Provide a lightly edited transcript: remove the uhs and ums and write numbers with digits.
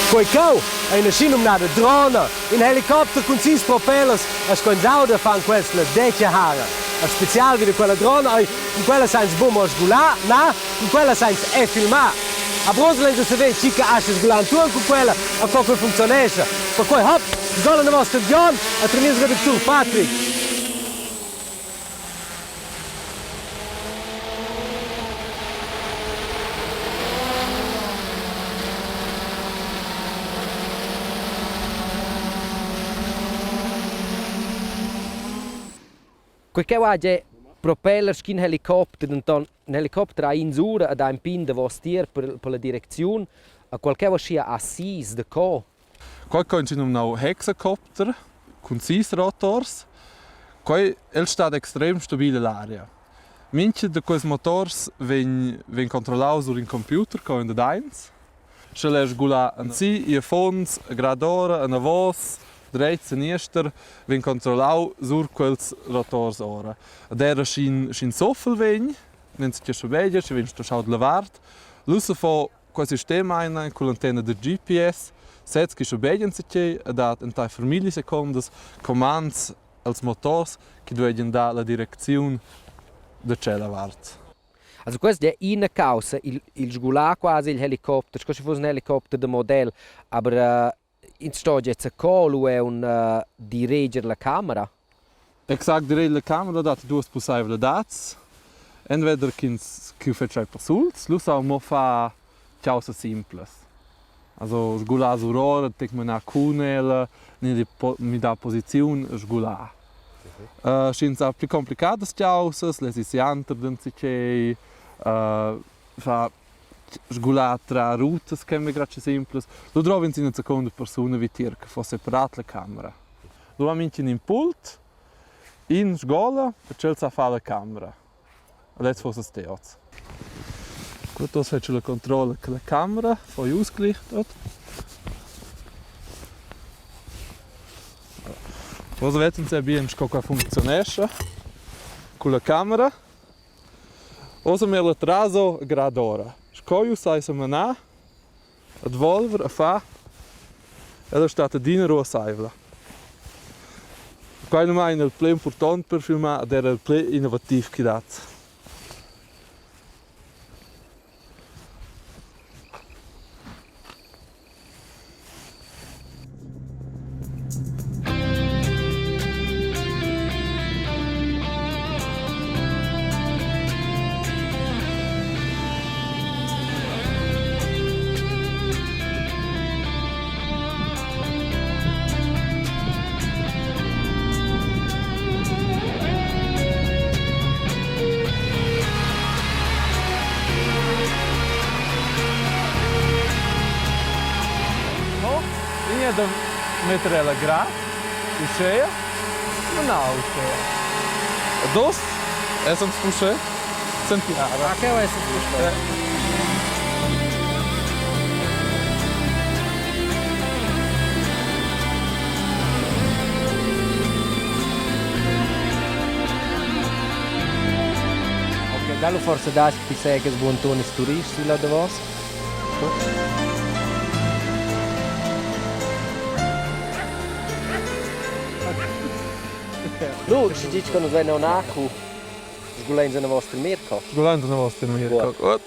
Quei cau è una scinomnada drona, in helicopter con 6 propellers, a sconzauda fan questa 10 hara. A speciale di quella drona, in quella senza bomba sgulà, ma in quella senza è filmà. A Brosland si vede che asce sgulà con quella, a come funziona. Per cui hop, sono nel vostro avion, a tenere il redactor Patrick. Qualche oggi propeller skin helicopter, un helicopter a insura ad un pin de vostier per la direzione, a qualche sia assis de co. Qualche c'è un hexacopter con 6 rotors, che è stato estremamente stabile l'aria. Minche di questi motori vengono controllati sul computer con il Dains. Se le sgula un sì, un fons, un gradore, una voce, dreits en ester vegn controllau sur quels rotors ora. Ad era schin soffel vegn, nen si tschö beger, si vegn schaut levart. Lussa fo quel sistema ein con l'antenna del GPS, sets che beggen si tschö, dat en tai per millisecondes commands als motors che duegen da la direzione de cella vart. Also questo è una causa, il sgulà quasi il helicopter, se fosse un helicopter de modello, aber in storia c'è colo è un dirigere la camera. Exakt, dirigere la camera dat due possibili dati. Entweder che faccia per sulz, lo sa mo fa cose simples. Also sgulà su rora, tek me na cunel, mi da posizione sgulà. Scinza più complicate cose, le si anter si c'è fa sgulà tra route che mi grazie simples. Lo trovo in una seconda persona vi tir che fa separat la camera. Lo aminci in pult in sgola e c'è sa fa la camera. Adesso fosse steoz. Questo faccio la controllo che la camera fa ausgelichtet. Cosa vedete se bien come funziona con la camera? Osa mir la traso gradora. Scoiu sai se manà, ad volver a fa, ed è stata dinero a saivla. Quello mai nel più importante per filmare ed era il più innovativo che dat. Da mettere la grad, uscire, ma no, uscire. Dos, essem spusce, sentiamo. Ma che vuoi essere spusce? Ok, dallo forse da che sei che sbuontone turisti là da vos. Nu, ci dici che non viene un acqua, sgulendo nella vostra mirco. Sgulando nella vostra mirco.